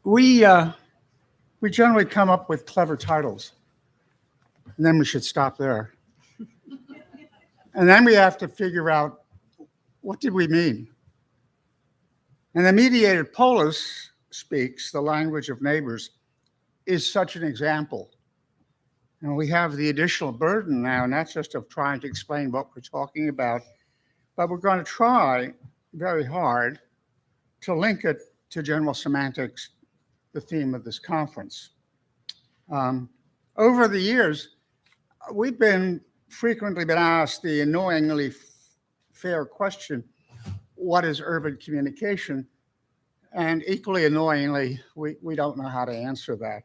We generally come up with clever titles, and then we should stop there. And then we have to figure out, what did we mean? And the Mediated Polis speaks, the language of neighbors, is such an example. And we have the additional burden now, not just of trying to explain what we're talking about, but we're going to try very hard to link it to general semantics, the theme of this conference. Over the years, we've frequently been asked the annoyingly fair question, what is urban communication? And equally annoyingly, we don't know how to answer that.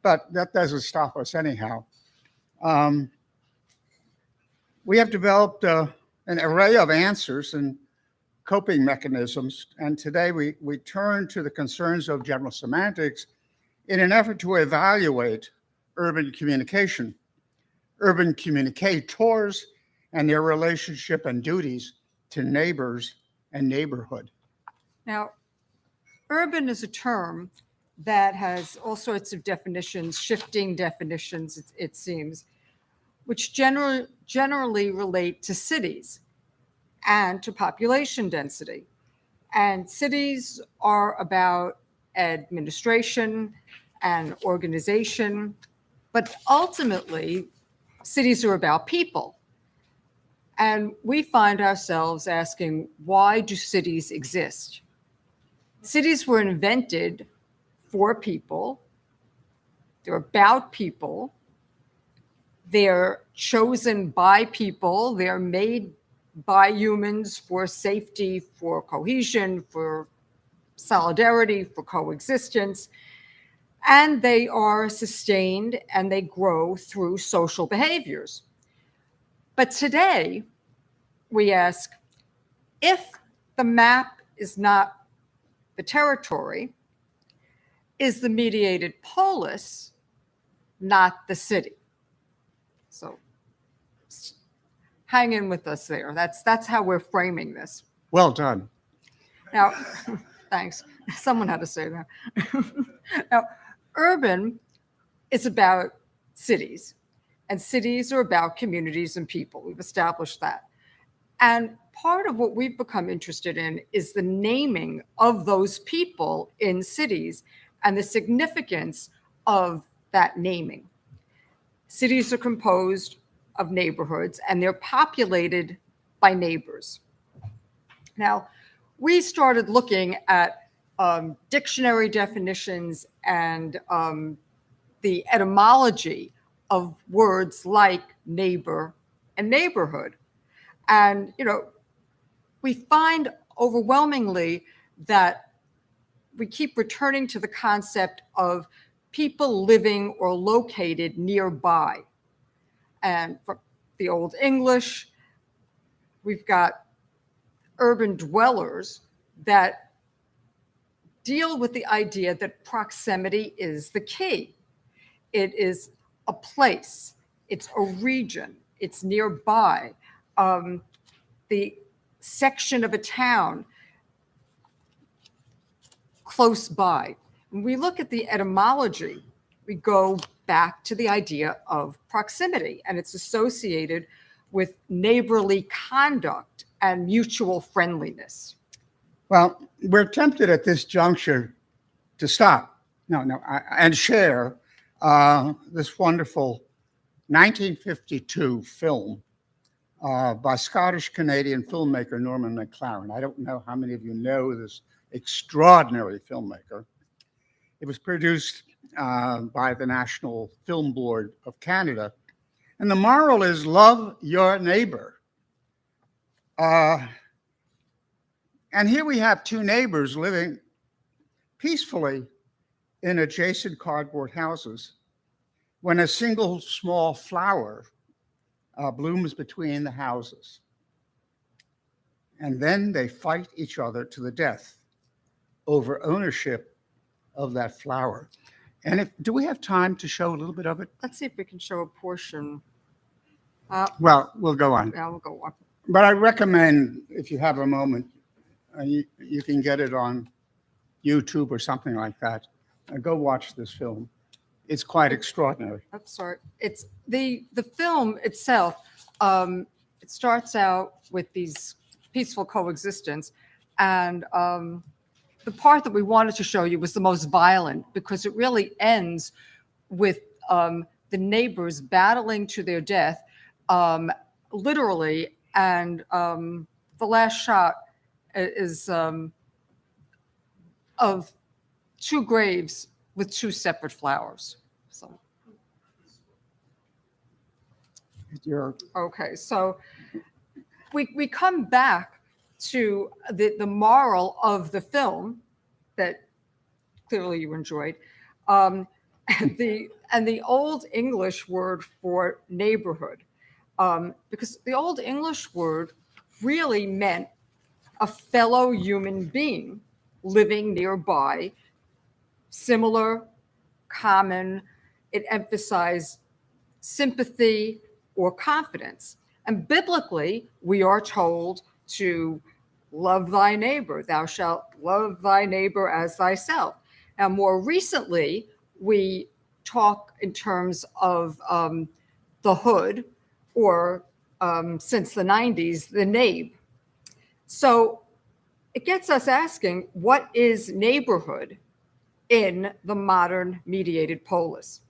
But that doesn't stop us anyhow. We have developed an array of answers and coping mechanisms, and today we turn to the concerns of general semantics in an effort to evaluate urban communication, urban communicators, and their relationship and duties to neighbors and neighborhood. Now, urban is a term that has all sorts of definitions, shifting definitions, it seems, which generally relate to cities and to population density. And cities are about administration and organization, but ultimately, cities are about people. And we find ourselves asking, why do cities exist? Cities were invented for people. They're about people. They're chosen by people. They're made by humans for safety, for cohesion, for solidarity, for coexistence. And they are sustained and they grow through social behaviors. But today, we ask, if the map is not the territory, is the mediated polis not the city? So hang in with us there. That's how we're framing this. Well done. Now, thanks. Someone had to say that. Now, urban is about cities, and cities are about communities and people. We've established that. And part of what we've become interested in is the naming of those people in cities and the significance of that naming. Cities are composed of neighborhoods, and they're populated by neighbors. Now, we started looking at dictionary definitions and the etymology of words like neighbor and neighborhood. And, we find overwhelmingly that we keep returning to the concept of people living or located nearby. And from the Old English, we've got urban dwellers that deal with the idea that proximity is the key. It is a place, it's a region, it's nearby. The section of a town close by. When we look at the etymology, we go back to the idea of proximity, and it's associated with neighborly conduct and mutual friendliness. Well, we're tempted at this juncture to stop, and share this wonderful 1952 film by Scottish-Canadian filmmaker Norman McLaren. I don't know how many of you know this extraordinary filmmaker. It was produced by the National Film Board of Canada. And the moral is love your neighbor. And here we have two neighbors living peacefully in adjacent cardboard houses when a single small flower blooms between the houses. And then they fight each other to the death over ownership of that flower. And do we have time to show a little bit of it? Let's see if we can show a portion. Well, we'll go on. Yeah, we'll go on. But I recommend, if you have a moment, you can get it on YouTube or something like that. Go watch this film. It's quite extraordinary. I'm sorry. It's the film itself. It starts out with these peaceful coexistence, and the part that we wanted to show you was the most violent because it really ends with the neighbors battling to their death, literally, and the last shot is of two graves with two separate flowers. So, okay, so we come back to the moral of the film that clearly you enjoyed, and the Old English word for neighborhood, because the Old English word really meant a fellow human being living nearby, similar, common. It emphasized sympathy or confidence. And biblically, we are told to love thy neighbor. Thou shalt love thy neighbor as thyself. Now, more recently, we talk in terms of the hood, or since the 90s, the neighb. So it gets us asking, what is neighborhood in the modern mediated polis?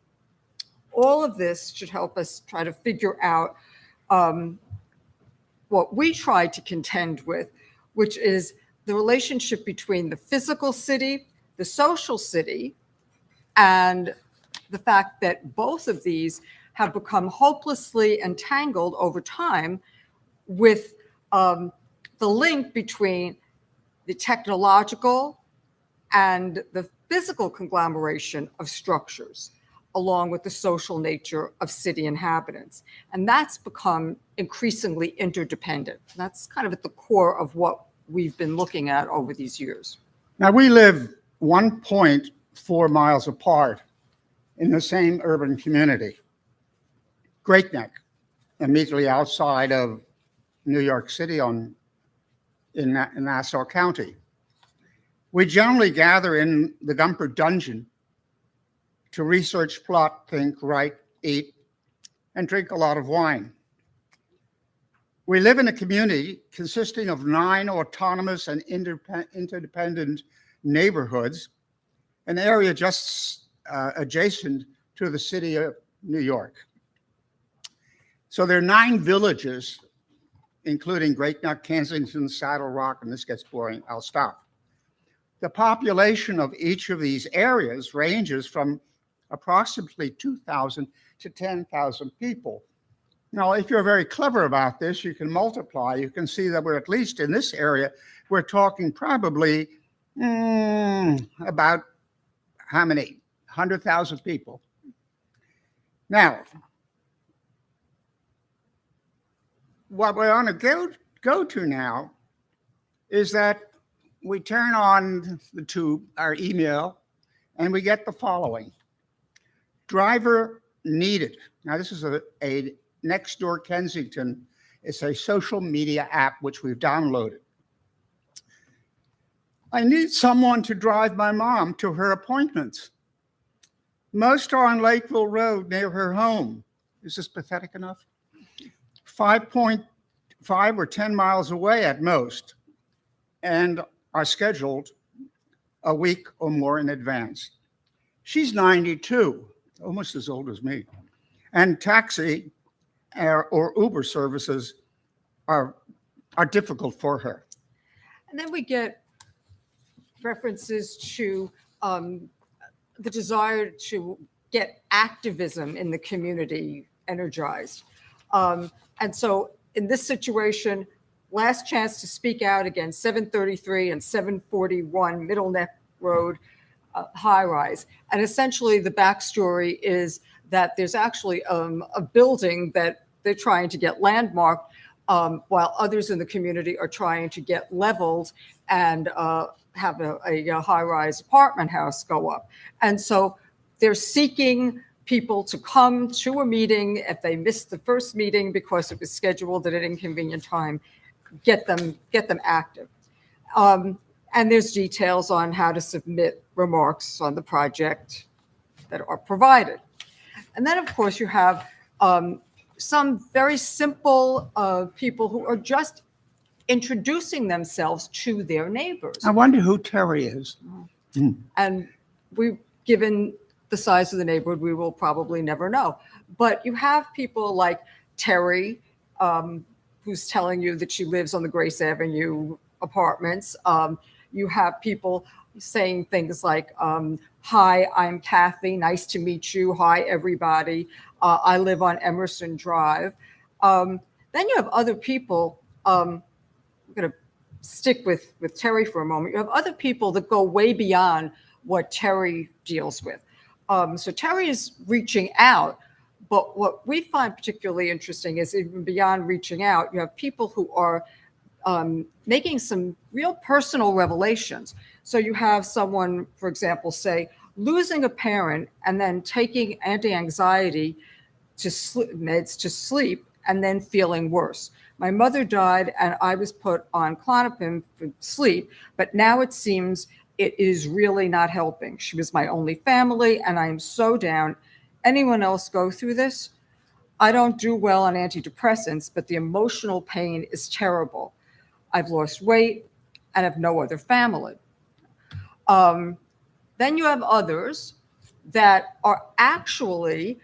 All of this should help us try to figure out what we try to contend with, which is the relationship between the physical city, the social city, and the fact that both of these have become hopelessly entangled over time with the link between the technological and the physical conglomeration of structures, along with the social nature of city inhabitants. And that's become increasingly interdependent. That's kind of at the core of what we've been looking at over these years. Now, we live 1.4 miles apart in the same urban community, Great Neck, immediately outside of New York City in Nassau County. We generally gather in the Gumpert dungeon to research, plot, think, write, eat, and drink a lot of wine. We live in a community consisting of 9 autonomous and interdependent neighborhoods, an area just adjacent to the city of New York. So there are 9 villages, including Great Neck, Kensington, Saddle Rock, and this gets boring, I'll stop. The population of each of these areas ranges from approximately 2,000 to 10,000 people. Now, if you're very clever about this, you can multiply. You can see that we're, at least in this area, we're talking probably about how many? 100,000 people. Now, what we want to go to now is that we turn on the tube, our email, and we get the following. Driver needed. Now, this is a NextDoor Kensington. It's a social media app which we've downloaded. I need someone to drive my mom to her appointments. Most are on Lakeville Road near her home. Is this pathetic enough? 5.5 or 10 miles away at most, and are scheduled a week or more in advance. She's 92, almost as old as me, and taxi or Uber services are difficult for her. And then we get references to the desire to get activism in the community energized. And so in this situation, last chance to speak out against 733 and 741 Middle Neck Road high rise. And essentially the backstory is that there's actually a building that they're trying to get landmarked while others in the community are trying to get leveled and have a high-rise apartment house go up. And so they're seeking people to come to a meeting. If they missed the first meeting because it was scheduled at an inconvenient time, get them active. And there's details on how to submit remarks on the project that are provided. And then, of course, you have some very simple people who are just introducing themselves to their neighbors. I wonder who Terry is. And given the size of the neighborhood, we will probably never know. But you have people like Terry, who's telling you that she lives on the Grace Avenue apartments. You have people saying things like, hi, I'm Kathy, nice to meet you. Hi, everybody. I live on Emerson Drive. Then you have other people, I'm going to stick with Terry for a moment. You have other people that go way beyond what Terry deals with. So Terry is reaching out, but what we find particularly interesting is even beyond reaching out, you have people who are making some real personal revelations. So you have someone, for example, say, losing a parent and then taking anti-anxiety meds to sleep and then feeling worse. My mother died and I was put on Klonopin for sleep, but now it seems it is really not helping. She was my only family and I am so down. Anyone else go through this? I don't do well on antidepressants, but the emotional pain is terrible. I've lost weight and have no other family. Then you have others that are actually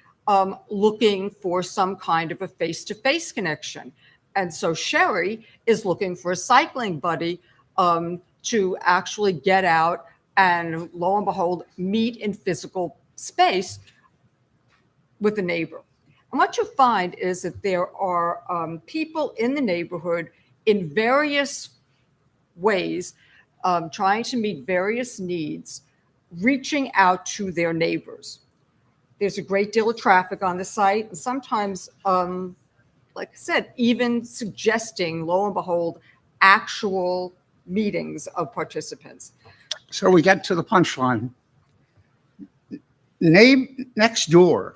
looking for some kind of a face-to-face connection. And so Sherry is looking for a cycling buddy to actually get out and, lo and behold, meet in physical space with a neighbor. And what you find is that there are people in the neighborhood in various ways trying to meet various needs, reaching out to their neighbors. There's a great deal of traffic on the site, and sometimes, like I said, even suggesting, lo and behold, actual meetings of participants. So we get to the punchline. NextDoor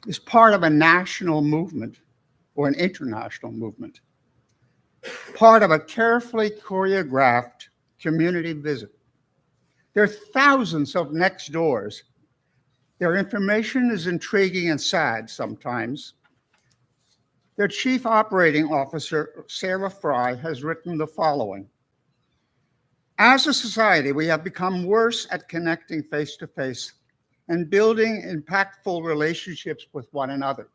is part of a national movement or an international movement, part of a carefully choreographed community visit. There are thousands of NextDoors. Their information is intriguing and sad sometimes. Their chief operating officer, Sarah Fry, has written the following. As a society, we have become worse at connecting face-to-face and building impactful relationships with one another.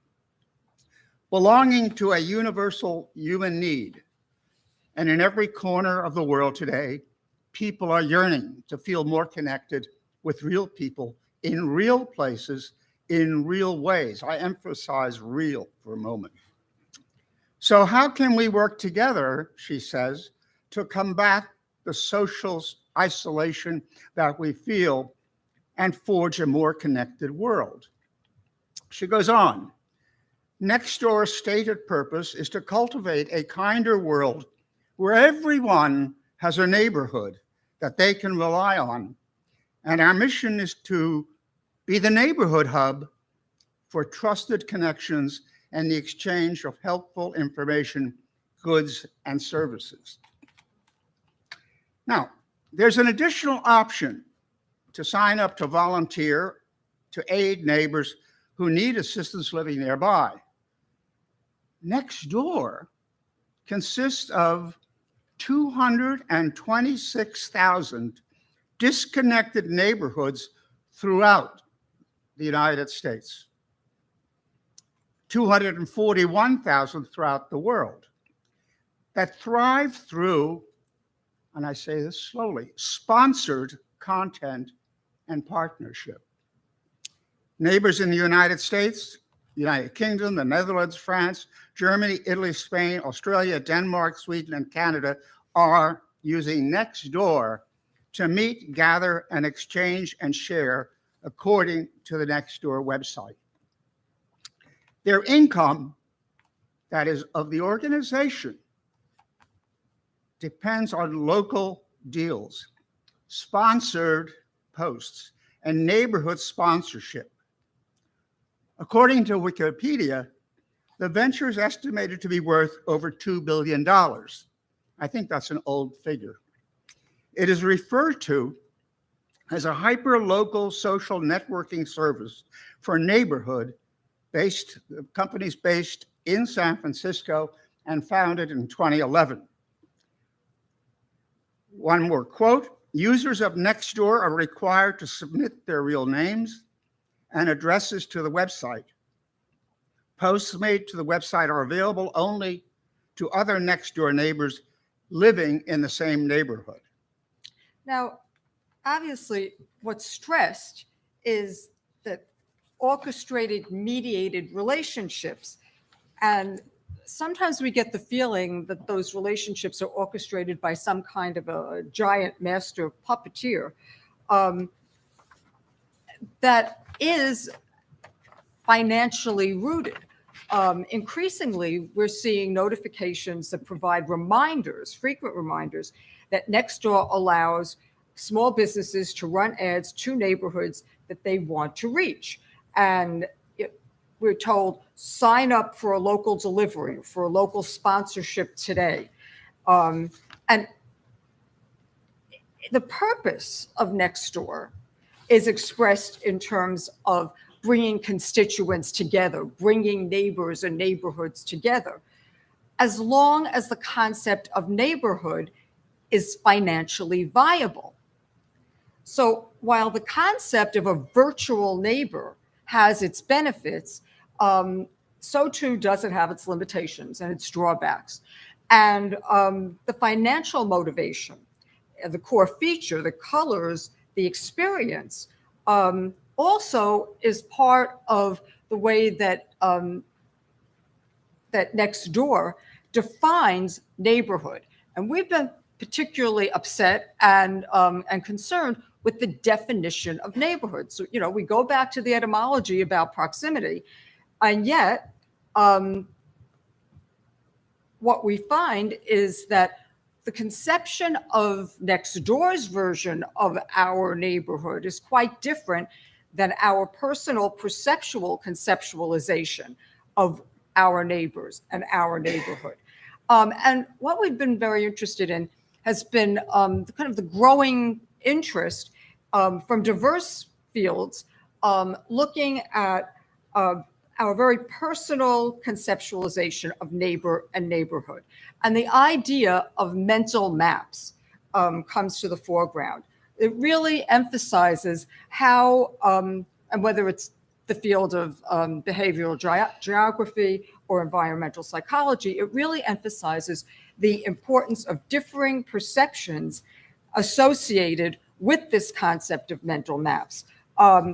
Belonging to a universal human need, and in every corner of the world today, people are yearning to feel more connected with real people in real places, in real ways. I emphasize real for a moment. So how can we work together, she says, to combat the social isolation that we feel and forge a more connected world? She goes on, NextDoor's stated purpose is to cultivate a kinder world where everyone has a neighborhood that they can rely on. And our mission is to be the neighborhood hub for trusted connections and the exchange of helpful information, goods, and services. Now, there's an additional option to sign up to volunteer to aid neighbors who need assistance living nearby. NextDoor consists of 226,000 disconnected neighborhoods throughout the United States, 241,000 throughout the world, that thrive through, and I say this slowly, sponsored content and partnership. Neighbors in the United States, United Kingdom, the Netherlands, France, Germany, Italy, Spain, Australia, Denmark, Sweden, and Canada are using NextDoor to meet, gather, and exchange and share according to the NextDoor website. Their income, that is of the organization, depends on local deals, sponsored posts, and neighborhood sponsorship. According to Wikipedia, the venture is estimated to be worth over $2 billion. I think that's an old figure. It is referred to as a hyper-local social networking service for companies based in San Francisco and founded in 2011. One more quote: users of NextDoor are required to submit their real names and addresses to the website. Posts made to the website are available only to other NextDoor neighbors living in the same neighborhood. Now, obviously, what's stressed is that orchestrated, mediated relationships. And sometimes we get the feeling that those relationships are orchestrated by some kind of a giant master puppeteer that is financially rooted. Increasingly, we're seeing notifications that provide reminders, frequent reminders, that NextDoor allows small businesses to run ads to neighborhoods that they want to reach. And we're told, sign up for a local delivery, for a local sponsorship today. And the purpose of NextDoor is expressed in terms of bringing constituents together, bringing neighbors and neighborhoods together, as long as the concept of neighborhood is financially viable. So while the concept of a virtual neighbor has its benefits, so too does it have its limitations and its drawbacks. And the financial motivation, the core feature, the colors, the experience, also is part of the way that that NextDoor defines neighborhood. And we've been particularly upset and concerned with the definition of neighborhood. So, we go back to the etymology about proximity, and yet what we find is that the conception of NextDoor's version of our neighborhood is quite different than our personal perceptual conceptualization of our neighbors and our neighborhood. And what we've been very interested in has been the growing interest from diverse fields looking at our very personal conceptualization of neighbor and neighborhood. And the idea of mental maps comes to the foreground. It really emphasizes how, and whether it's the field of behavioral geography or environmental psychology, it really emphasizes the importance of differing perceptions associated with this concept of mental maps,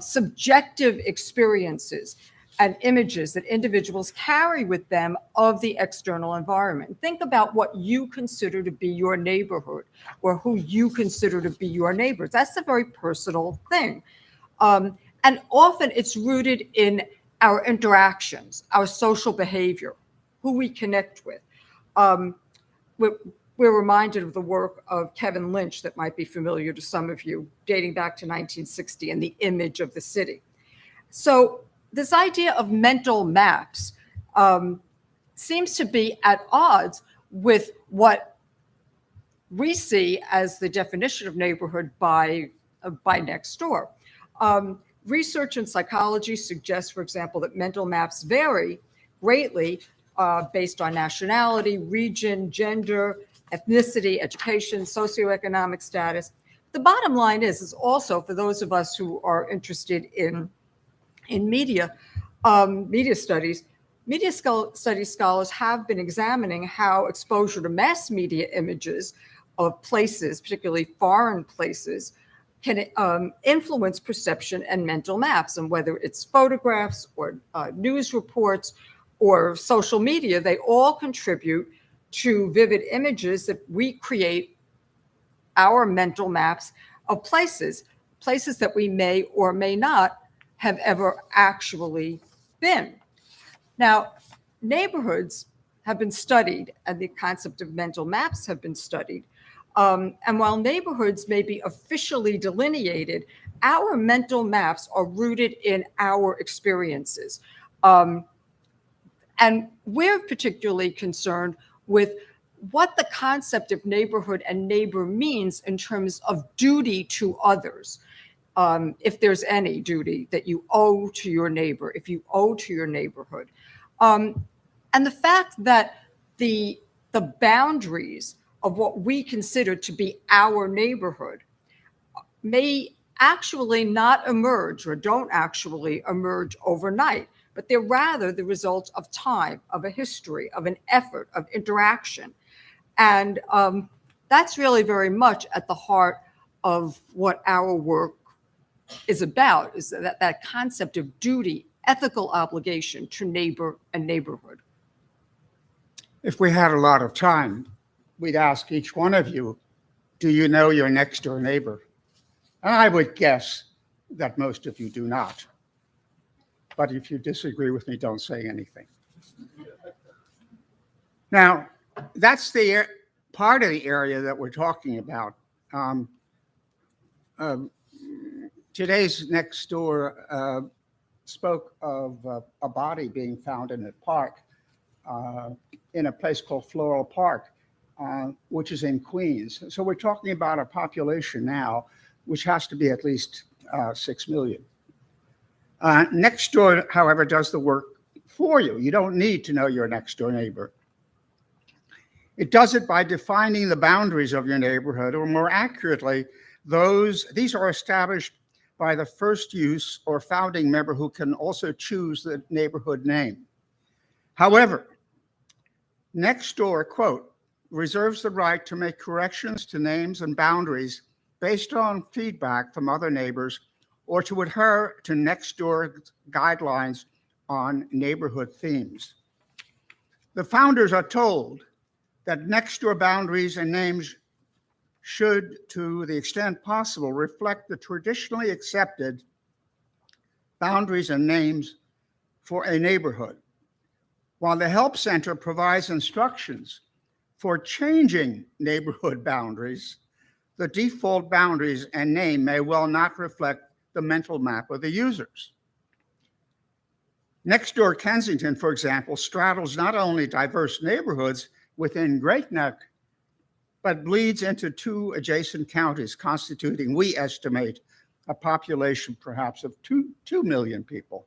subjective experiences and images that individuals carry with them of the external environment. Think about what you consider to be your neighborhood or who you consider to be your neighbors. That's a very personal thing. And often it's rooted in our interactions, our social behavior, who we connect with. We're reminded of the work of Kevin Lynch that might be familiar to some of you, dating back to 1960, and the image of the city. So this idea of mental maps seems to be at odds with what we see as the definition of neighborhood by NextDoor. Research in psychology suggests, for example, that mental maps vary greatly based on nationality, region, gender, ethnicity, education, socioeconomic status. The bottom line is also for those of us who are interested in media studies, studies scholars have been examining how exposure to mass media images of places, particularly foreign places, can influence perception and mental maps. And whether it's photographs or news reports or social media, they all contribute to vivid images that we create our mental maps of places that we may or may not have ever actually been. Now, neighborhoods have been studied, and the concept of mental maps have been studied. And while neighborhoods may be officially delineated, our mental maps are rooted in our experiences. And we're particularly concerned with what the concept of neighborhood and neighbor means in terms of duty to others. If there's any duty that you owe to your neighbor, if you owe to your neighborhood. And the fact that the boundaries of what we consider to be our neighborhood may actually not emerge or don't actually emerge overnight, but they're rather the result of time, of a history, of an effort, of interaction. And that's really very much at the heart of what our work is about, is that concept of duty, ethical obligation to neighbor and neighborhood. If we had a lot of time, we'd ask each one of you, do you know your next door neighbor? And I would guess that most of you do not. But if you disagree with me, don't say anything. Now, that's the part of the area that we're talking about. Today's NextDoor spoke of a body being found in a park, in a place called Floral Park, which is in Queens. So we're talking about a population now which has to be at least 6 million. NextDoor, however, does the work for you. You don't need to know your next door neighbor. It does it by defining the boundaries of your neighborhood, or more accurately, these are established by the first use or founding member who can also choose the neighborhood name. However, NextDoor, quote, reserves the right to make corrections to names and boundaries based on feedback from other neighbors, or to adhere to NextDoor guidelines on neighborhood themes. The founders are told that NextDoor boundaries and names should, to the extent possible, reflect the traditionally accepted boundaries and names for a neighborhood, while the Help Center provides instructions for changing neighborhood boundaries. The default boundaries and name may well not reflect the mental map of the users. NextDoor Kensington, for example, straddles not only diverse neighborhoods within Great Neck, but bleeds into 2 adjacent counties, constituting, we estimate, a population perhaps of 2 million people,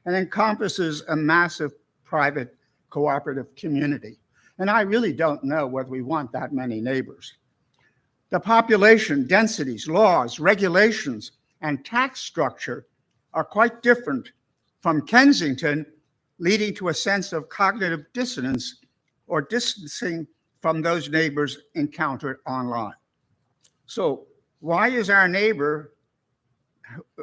and encompasses a massive private cooperative community. And I really don't know whether we want that many neighbors. The population, densities, laws, regulations, and tax structure are quite different from Kensington, leading to a sense of cognitive dissonance or distancing from those neighbors encountered online. So why is our neighbor,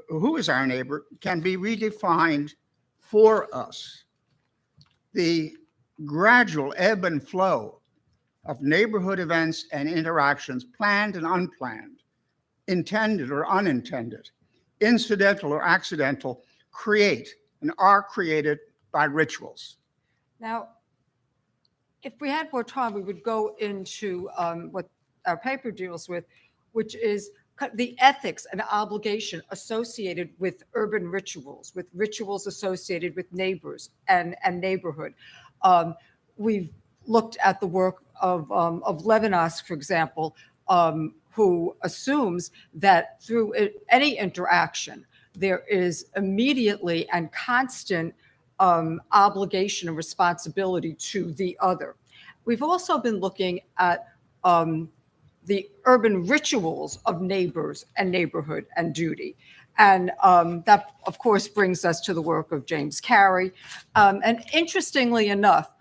who is our neighbor, can be redefined for us. The gradual ebb and flow of neighborhood events and interactions, planned and unplanned, intended or unintended, incidental or accidental, create and are created by rituals. Now, if we had more time, we would go into what our paper deals with, which is the ethics and obligation associated with urban rituals, with rituals associated with neighbors and neighborhood. We've looked at the work of Levinas, for example, who assumes that through any interaction, there is immediately and constant obligation and responsibility to the other. We've also been looking at the urban rituals of neighbors and neighborhood and duty. And that, of course, brings us to the work of James Carey. And interestingly enough,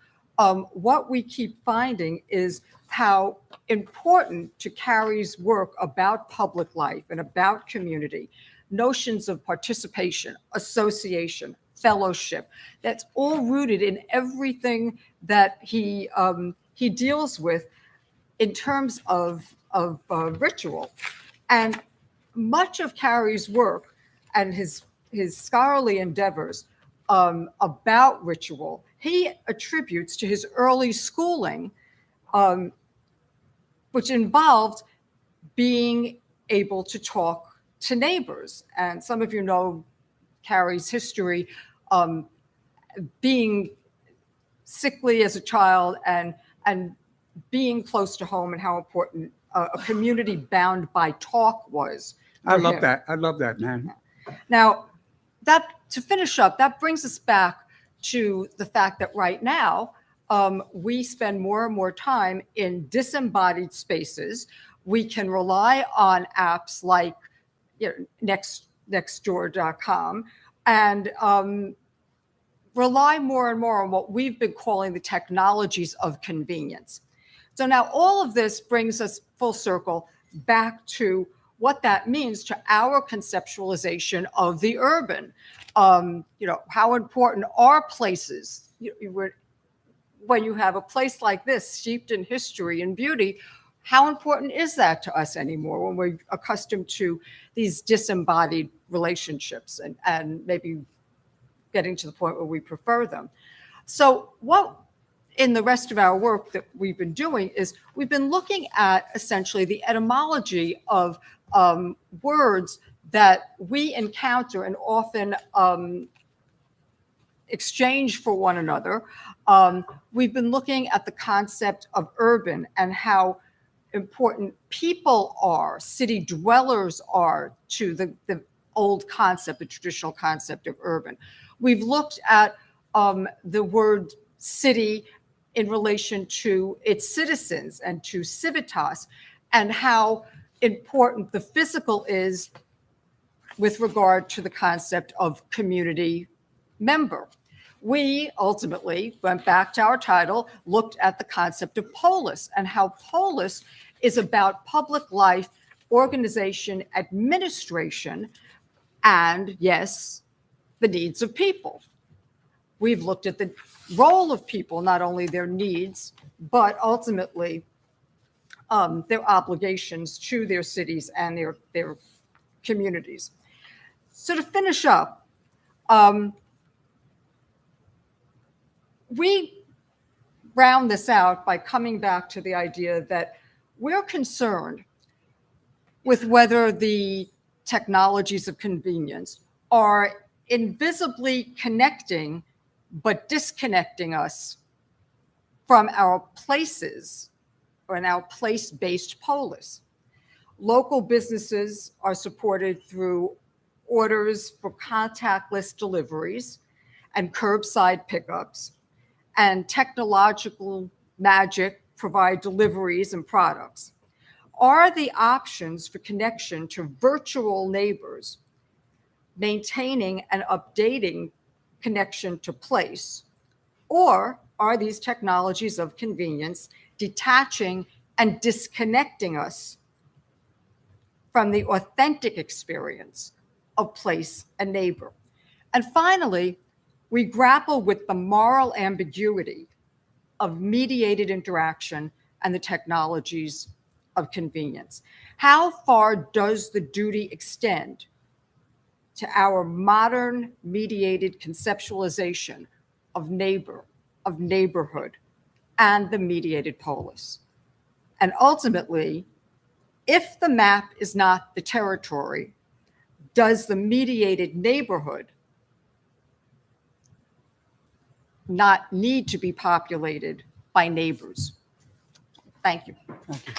what we keep finding is how important to Carey's work about public life and about community, notions of participation, association, fellowship, that's all rooted in everything that he deals with in terms of ritual. And much of Carey's work and his scholarly endeavors about ritual, he attributes to his early schooling, which involved being able to talk to neighbors. And some of you know Carey's history, being sickly as a child and being close to home and how important a community bound by talk was. I for love him. that. I love that, man. Now, that to finish up, that brings us back to the fact that right now we spend more and more time in disembodied spaces. We can rely on apps like NextDoor.com and rely more and more on what we've been calling the technologies of convenience. So now all of this brings us full circle back to what that means to our conceptualization of the urban. How important are places? When you have a place like this steeped in history and beauty, how important is that to us anymore when we're accustomed to these disembodied relationships and maybe getting to the point where we prefer them? So what in the rest of our work that we've been doing is we've been looking at essentially the etymology of words that we encounter and often exchange for one another. We've been looking at the concept of urban and how important people are, city dwellers are to the old concept, the traditional concept of urban. We've looked at the word city in relation to its citizens and to civitas, and how important the physical is with regard to the concept of community member. We ultimately went back to our title, looked at the concept of polis and how polis is about public life, organization, administration, and yes, the needs of people. We've looked at the role of people, not only their needs, but ultimately their obligations to their cities and their communities. So to finish up, we round this out by coming back to the idea that we're concerned with whether the technologies of convenience are invisibly connecting but disconnecting us from our places or in our place-based polis. Local businesses are supported through orders for contactless deliveries and curbside pickups, and technological magic provide deliveries and products. Are the options for connection to virtual neighbors maintaining and updating connection to place, or are these technologies of convenience detaching and disconnecting us from the authentic experience of place and neighbor? And finally, we grapple with the moral ambiguity of mediated interaction and the technologies of convenience. How far does the duty extend to our modern mediated conceptualization of neighbor, of neighborhood, and the mediated polis? And ultimately, if the map is not the territory, does the mediated neighborhood not need to be populated by neighbors? Thank you. Thank you.